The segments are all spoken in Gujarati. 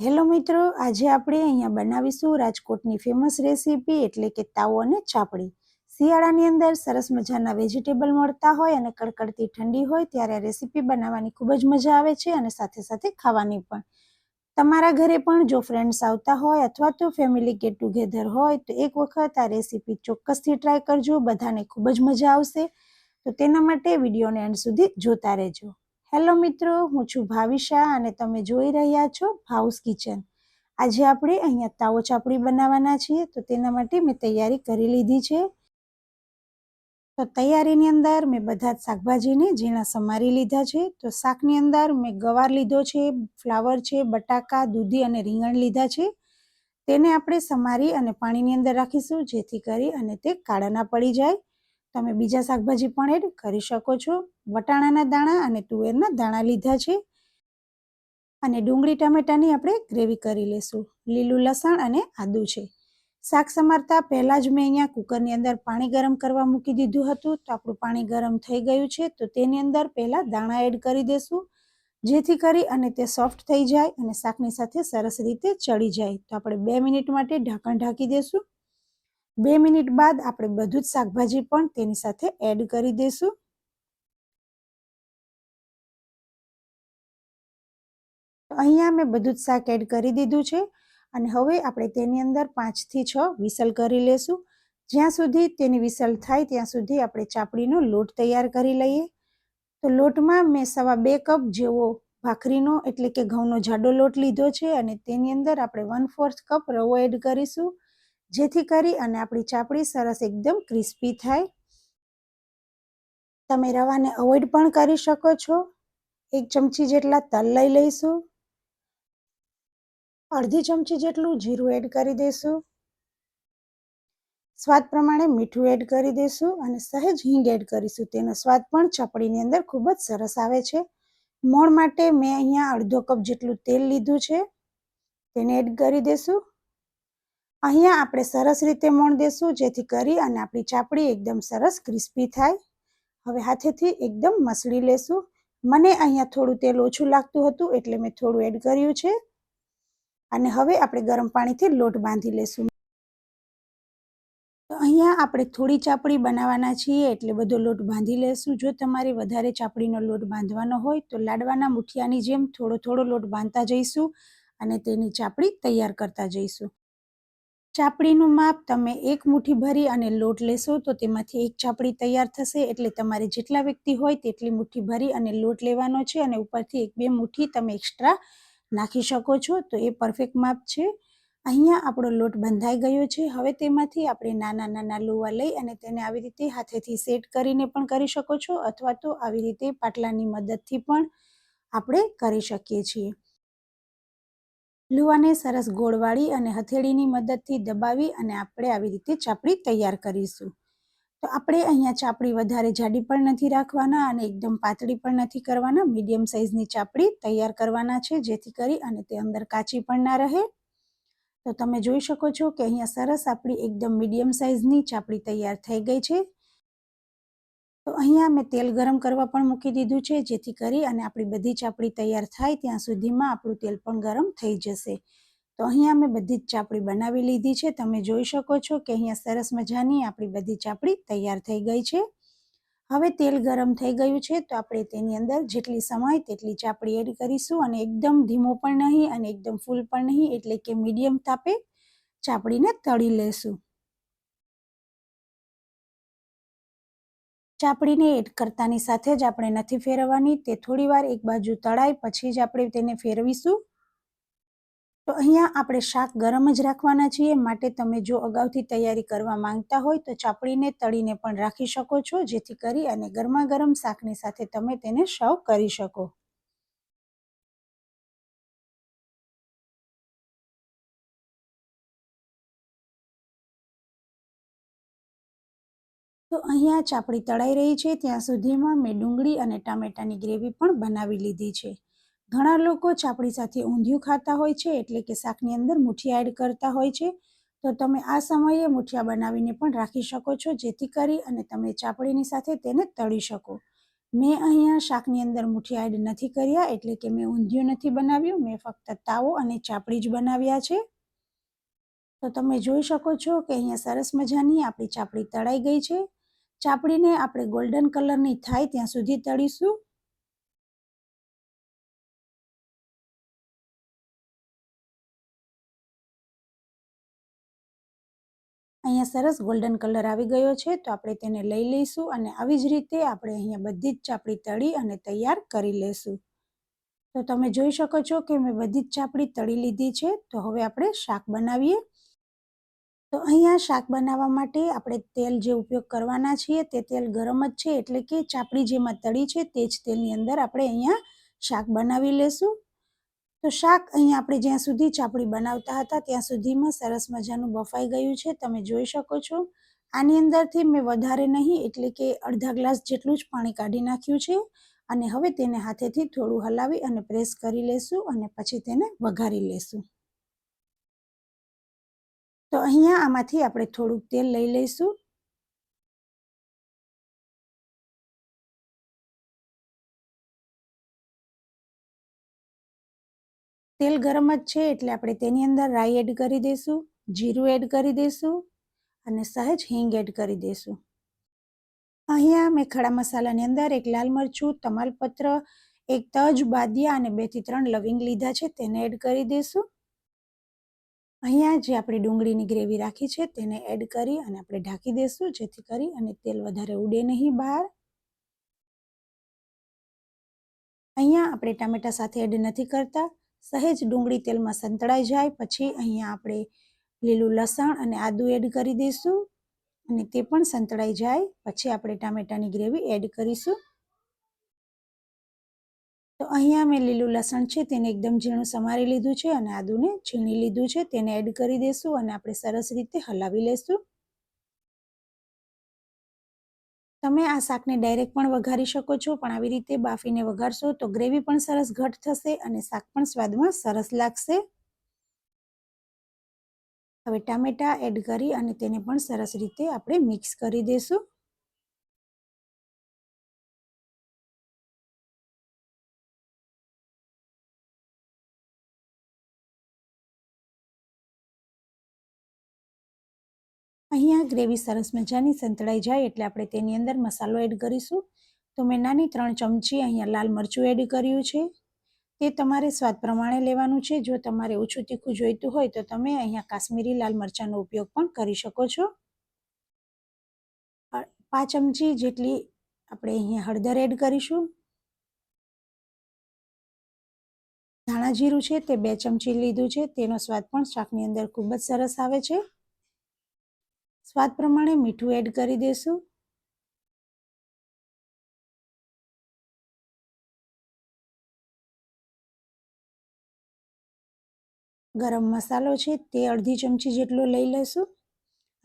હેલો મિત્રો, આજે આપણે અહીંયા બનાવીશું રાજકોટની ફેમસ રેસીપી એટલે કે તાવો અને ચાપડી. શિયાળાની અંદર સરસ મજાના વેજીટેબલ મળતા હોય અને કડકડતી ઠંડી હોય ત્યારે રેસીપી બનાવવાની ખૂબ જ મજા આવે છે અને સાથે સાથે ખાવાની પણ. તમારા ઘરે પણ જો ફ્રેન્ડ્સ આવતા હોય અથવા તો ફેમિલી ગેટ ટુગેધર હોય તો એક વખત આ રેસીપી ચોક્કસથી ટ્રાય કરજો, બધાને ખૂબ જ મજા આવશે. તો તેના માટે વિડીયોને એન્ડ સુધી જોતા રહેજો. હેલો મિત્રો, હું છું ભાવિશા અને તમે જોઈ રહ્યા છો ભાઉસ કિચન. આજે આપણે અહીંયા તાવો ચાપડી બનાવવાના છીએ તો તેના માટે મેં તૈયારી કરી લીધી છે. તો તૈયારીની અંદર મેં બધા જ શાકભાજીને ઝીણા સમારી લીધા છે. તો શાકની અંદર મેં ગવાર લીધો છે, ફ્લાવર છે, બટાકા, દૂધી અને રીંગણ લીધા છે. તેને આપણે સમારી અને પાણીની અંદર રાખીશું જેથી કરી અને તે કાળા ના પડી જાય. તમે બીજા શાકભાજી પણ એડ કરી શકો છો. વટાણાના દાણા અને તુવેરના દાણા લીધા છે અને ડુંગળી ટામેટાની આપણે ગ્રેવી કરી લેશું. લીલું લસણ અને આદુ છે. શાક સમારતા પહેલાં જ મેં અહીંયા કુકરની અંદર પાણી ગરમ કરવા મૂકી દીધું હતું. તો આપણું પાણી ગરમ થઈ ગયું છે તો તેની અંદર પહેલાં દાણા એડ કરી દેશું જેથી કરી અને તે સોફ્ટ થઈ જાય અને શાકની સાથે સરસ રીતે ચડી જાય. તો આપણે 2 મિનિટ માટે ઢાંકણ ઢાંકી દેશું. 2 મિનિટ બાદ આપણે બધું જ શાકભાજી પણ તેની સાથે એડ કરી દેશું. અહીંયા મેં બધું જ શાક એડ કરી દીધું છે અને હવે આપણે તેની અંદર 5 થી 6 વિસલ કરી લેશું. જ્યાં સુધી તેની વિસલ થાય ત્યાં સુધી આપણે ચાપડીનો લોટ તૈયાર કરી લઈએ. તો લોટમાં મેં 2.25 કપ જેવો ભાખરીનો એટલે કે ઘઉંનો જાડો લોટ લીધો છે અને તેની અંદર આપણે 1/4 કપ રવો એડ કરીશું જેથી કરી અને આપણી ચાપડી સરસ એકદમ ક્રિસ્પી થાય. તમે રવાને અવોઇડ પણ કરી શકો છો. 1 ચમચી જેટલા તલ લઈ લઈશું. અડધી ચમચી જેટલું જીરું એડ કરી દઈશું. સ્વાદ પ્રમાણે મીઠું એડ કરી દઈશું અને સહેજ હિંગ એડ કરીશું. તેનો સ્વાદ પણ ચાપડીની અંદર ખૂબ જ સરસ આવે છે. મોણ માટે મેં અહીંયા અડધો કપ જેટલું તેલ લીધું છે, તેને એડ કરી દઈશું. અહીંયા આપણે સરસ રીતે મોણ દેશું જેથી કરી અને આપણી ચાપડી એકદમ સરસ ક્રિસ્પી થાય. હવે હાથેથી એકદમ મસળી લેશું. મને અહીંયા થોડું તેલ ઓછું લાગતું હતું એટલે મેં થોડું એડ કર્યું છે અને હવે આપણે ગરમ પાણીથી લોટ બાંધી લેશું. તો અહીંયા આપણે થોડી ચાપડી બનાવવાના છીએ એટલે બધો લોટ બાંધી લેશું. જો તમારે વધારે ચાપડીનો લોટ બાંધવાનો હોય તો લાડવાના મુઠિયાની જેમ થોડો થોડો લોટ બાંધતા જઈશું અને તેની ચાપડી તૈયાર કરતા જઈશું. ચાપડીનું માપ તમે 1 મુઠ્ઠી ભરી અને લોટ લેશો તો તેમાંથી 1 ચાપડી તૈયાર થશે. એટલે તમારે જેટલા વ્યક્તિ હોય તેટલી મુઠ્ઠી ભરી અને લોટ લેવાનો છે અને ઉપરથી 1-2 મુઠ્ઠી તમે એક્સ્ટ્રા નાખી શકો છો. તો એ પરફેક્ટ માપ છે. અહીંયા આપણો લોટ બંધાઈ ગયો છે. હવે તેમાંથી આપણે નાના નાના લુવા લઈ અને તેને આવી રીતે હાથેથી સેટ કરીને પણ કરી શકો છો અથવા તો આવી રીતે પાટલાની મદદથી પણ આપણે કરી શકીએ છીએ. લુવાને સરસ ગોળ વાળી અને હથેળીની મદદથી દબાવી અને આપણે આવી રીતે ચાપડી તૈયાર કરીશું. તો આપણે અહીંયા ચાપડી વધારે જાડી પણ નથી રાખવાના અને એકદમ પાતળી પણ નથી કરવાના. મીડિયમ સાઇઝની ચાપડી તૈયાર કરવાના છે જેથી કરી અને તે અંદર કાચી પણ ના રહે. તો તમે જોઈ શકો છો કે અહીંયા સરસ આપણી એકદમ મીડિયમ સાઇઝની ચાપડી તૈયાર થઈ ગઈ છે. તો અહીંયા મેં તેલ ગરમ કરવા પણ મૂકી દીધું છે જેથી કરી અને આપણી બધી ચાપડી તૈયાર થાય ત્યાં સુધીમાં આપણું તેલ પણ ગરમ થઈ જશે. તો અહીંયા મેં બધી જ ચાપડી બનાવી લીધી છે. તમે જોઈ શકો છો કે અહીંયા સરસ મજાની આપણી બધી ચાપડી તૈયાર થઈ ગઈ છે. હવે તેલ ગરમ થઈ ગયું છે તો આપણે તેની અંદર જેટલી સમાય તેટલી ચાપડી એડ કરીશું અને એકદમ ધીમો પણ નહીં અને એકદમ ફૂલ પણ નહીં એટલે કે મીડિયમ તાપે ચાપડીને તળી લેશું. ચાપડીને એડ કરતાની સાથે જ આપણે નથી ફેરવવાની, તે થોડીવાર એક બાજુ તળાય પછી જ આપણે તેને ફેરવીશું. તો અહીંયા આપણે શાક ગરમ જ રાખવાના છીએ માટે તમે જો અગાઉથી તૈયારી કરવા માંગતા હોય તો ચાપડીને તળીને પણ રાખી શકો છો જેથી કરી અને ગરમા ગરમ શાકની સાથે તમે તેને સર્વ કરી શકો. તો અહીંયા ચાપડી તળાઈ રહી છે ત્યાં સુધીમાં મેં ડુંગળી અને ટામેટાની ગ્રેવી પણ બનાવી લીધી છે. ઘણા લોકો ચાપડી સાથે ઊંધિયું ખાતા હોય છે એટલે કે શાકની અંદર મુઠિયા એડ કરતા હોય છે. તો તમે આ સમયે મુઠિયા બનાવીને પણ રાખી શકો છો જેથી કરી અને તમે ચાપડીની સાથે તેને તળી શકો. મેં અહીંયા શાકની અંદર મૂઠિયા એડ નથી કર્યા, એટલે કે મેં ઊંધિયું નથી બનાવ્યું. મેં ફક્ત તાવો અને ચાપડી જ બનાવ્યા છે. તો તમે જોઈ શકો છો કે અહીંયા સરસ મજાની આપણી ચાપડી તળાઈ ગઈ છે. ચાપડીને આપણે ગોલ્ડન કલરની થાય ત્યાં સુધી તળીશું. અહીંયા સરસ ગોલ્ડન કલર આવી ગયો છે, તો આપણે તેને લઈ લઈશું અને આવી જ રીતે આપણે અહીંયા બધી જ ચાપડી તળી અને તૈયાર કરી લઈશું. તો તમે જોઈ શકો છો કે મેં બધી જ ચાપડી તળી લીધી છે. તો હવે આપણે શાક બનાવીએ. તો અહીંયા શાક બનાવવા માટે આપણે તેલ જે ઉપયોગ કરવાના છીએ તે તેલ ગરમ જ છે, એટલે કે ચાપડી જેમાં તળી છે તે જ તેલની અંદર આપણે અહીંયા શાક બનાવી લેશું. તો શાક અહીંયા આપણે જ્યાં સુધી ચાપડી બનાવતા હતા ત્યાં સુધીમાં સરસ મજાનું બફાઈ ગયું છે, તમે જોઈ શકો છો. આની અંદરથી મેં વધારે નહીં, એટલે કે અડધા ગ્લાસ જેટલું જ પાણી કાઢી નાખ્યું છે. અને હવે તેને હાથેથી થોડું હલાવી અને પ્રેસ કરી લેશું અને પછી તેને વઘારી લેશું. તો અહીંયા આમાંથી આપણે થોડુંક તેલ લઈ લઈશું. તેલ ગરમ જ છે એટલે આપણે તેની અંદર રાઈ એડ કરી દઈશું, જીરું એડ કરી દઈશું અને સહેજ હિંગ એડ કરી દઈશું. અહીંયા મેં ખડા મસાલાની અંદર એક લાલ મરચું, તમાલપત્ર, એક તજ, બાદિયા અને 2 થી 3 લવિંગ લીધા છે, તેને એડ કરી દઈશું. અહીંયા જે આપણે ડુંગળીની ગ્રેવી રાખી છે તેને એડ કરી અને આપણે ઢાંકી દઈશું, જેથી કરી અને તેલ વધારે ઉડે નહીં બહાર. અહીંયા આપણે ટામેટા સાથે એડ નથી કરતા. સહેજ ડુંગળી તેલમાં સંતળાઈ જાય પછી અહીંયા આપણે લીલું લસણ અને આદું એડ કરી દઈશું અને તે પણ સંતળાઈ જાય પછી આપણે ટામેટાની ગ્રેવી એડ કરીશું. તો અહીંયા મેં લીલું લસણ છે તેને એકદમ ઝીણું સમારી લીધું છે અને આદુને છીણી લીધું છે, તેને એડ કરી દઈશું અને આપણે સરસ રીતે હલાવી લઈશું. તમે આ શાકને ડાયરેક્ટ પણ વઘારી શકો છો, પણ આવી રીતે બાફીને વઘારશો તો ગ્રેવી પણ સરસ ઘટ થશે અને શાક પણ સ્વાદમાં સરસ લાગશે. હવે ટામેટા એડ કરી અને તેને પણ સરસ રીતે આપણે મિક્સ કરી દઈશું. અહીંયા ગ્રેવી સરસ મજાની સંતળાઈ જાય એટલે આપણે તેની અંદર મસાલો એડ કરીશું. તો મેં નાની 3 ચમચી અહીંયા લાલ મરચું એડ કર્યું છે. તે તમારે સ્વાદ પ્રમાણે લેવાનું છે. જો તમારે ઓછું તીખું જોઈતું હોય તો તમે અહીંયા કાશ્મીરી લાલ મરચાંનો ઉપયોગ પણ કરી શકો છો. 5 ચમચી જેટલી આપણે અહીંયા હળદર એડ કરીશું. ધાણા જીરું છે તે 2 ચમચી લીધું છે, તેનો સ્વાદ પણ શાકની અંદર ખૂબ જ સરસ આવે છે. સ્વાદ પ્રમાણે મીઠું એડ કરી દઈશું. ગરમ મસાલો છે તે અડધી ચમચી જેટલો લઈ લઈશું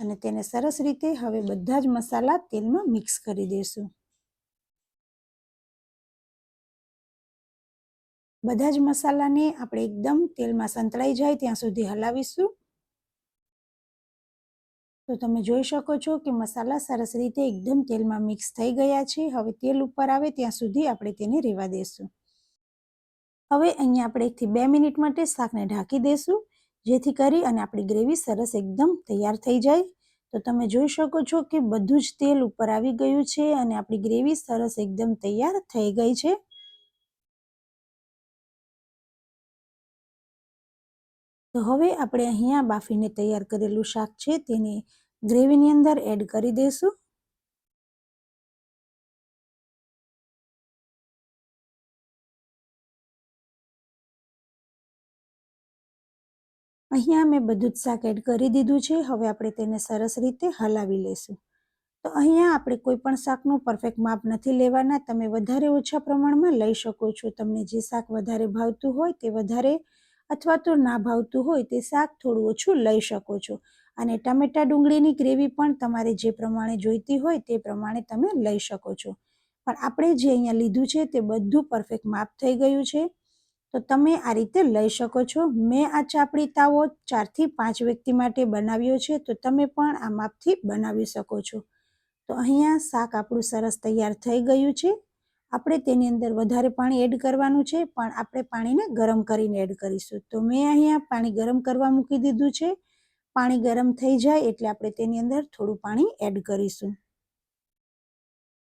અને તેને સરસ રીતે હવે બધા જ મસાલા તેલમાં મિક્સ કરી દઈશું. બધા જ મસાલાને આપણે એકદમ તેલમાં સંતળાઈ જાય ત્યાં સુધી હલાવીશું. તો તમે જોઈ શકો છો કે મસાલા સરસ રીતે એકદમ તેલમાં મિક્સ થઈ ગયા છે. હવે તેલ ઉપર આવે ત્યાં સુધી આપણે તેને રહેવા દઈશું. હવે અહીંયા આપણે 1 થી 2 મિનિટ માટે શાકને ઢાંકી દઈશું, જેથી કરી અને આપણી ગ્રેવી સરસ એકદમ તૈયાર થઈ જાય. તો તમે જોઈ શકો છો કે બધું જ તેલ ઉપર આવી ગયું છે અને આપણી ગ્રેવી સરસ એકદમ તૈયાર થઈ ગઈ છે. તો હવે આપણે અહીંયા બાફીને તૈયાર કરેલું શાક છે તેને ગ્રેવીની અંદર એડ કરી દઈશું. અહીંયા મેં બધું જ શાક એડ કરી દીધું છે. હવે આપણે તેને સરસ રીતે હલાવી લઈશું. તો અહીંયા આપણે કોઈ પણ શાકનું પરફેક્ટ માપ નથી લેવાના. તમે વધારે ઓછા પ્રમાણમાં લઈ શકો છો. તમને જે શાક વધારે ભાવતું હોય તે વધારે અથવા તો ના ભાવતું હોય તે શાક થોડું ઓછું લઈ શકો છો. અને ટામેટા ડુંગળીની ગ્રેવી પણ તમારે જે પ્રમાણે જોઈતી હોય તે પ્રમાણે તમે લઈ શકો છો. પણ આપણે જે અહીંયા લીધું છે તે બધું પરફેક્ટ માપ થઈ ગયું છે. તો તમે આ રીતે લઈ શકો છો. મેં આ ચાપડી તાવો 4 થી 5 વ્યક્તિ માટે બનાવ્યો છે, તો તમે પણ આ માપથી બનાવી શકો છો. તો અહીંયા શાક આપણું સરસ તૈયાર થઈ ગયું છે આપણે તેની અંદર વધારે પાણી એડ કરવાનું છે, પણ આપણે પાણીને ગરમ કરીને એડ કરીશું. તો મેં અહીંયા પાણી ગરમ કરવા મૂકી દીધું છે. પાણી ગરમ થઈ જાય એટલે આપણે તેની અંદર થોડું પાણી એડ કરીશું.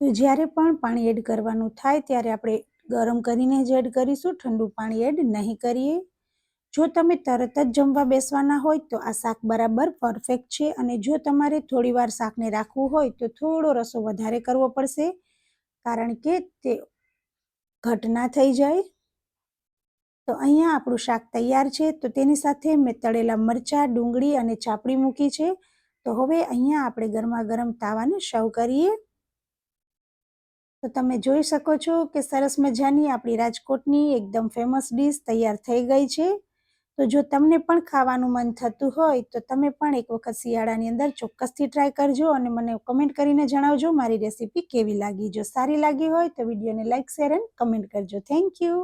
તો જ્યારે પણ પાણી એડ કરવાનું થાય ત્યારે આપણે ગરમ કરીને જ એડ કરીશું, ઠંડુ પાણી એડ નહીં કરીએ. જો તમે તરત જ જમવા બેસવાના હોય તો આ શાક બરાબર પરફેક્ટ છે, અને જો તમારે થોડી વાર શાકને રાખવું હોય તો થોડો રસો વધારે કરવો પડશે, કારણ કે તે ઘટ ના થઈ જાય. તો અહીંયા આપણું શાક તૈયાર છે. તો તેની સાથે મેં તળેલા મરચાં, ડુંગળી અને ચાપડી મૂકી છે. તો હવે અહીંયા આપણે ગરમા ગરમ તાવાને સર્વ કરીએ. તો તમે જોઈ શકો છો કે સરસ મજાની આપણી રાજકોટની એકદમ ફેમસ ડીશ તૈયાર થઈ ગઈ છે. તો જો તમને પણ ખાવાનું મન થતું હોય તો તમે પણ એક વખત શિયાળાની અંદર ચોક્કસથી ટ્રાય કરજો, અને મને કમેન્ટ કરીને જણાવજો મારી રેસીપી કેવી લાગી. જો સારી લાગી હોય તો વિડીયોને લાઇક, શેર એન્ડ કમેન્ટ કરજો. Thank you.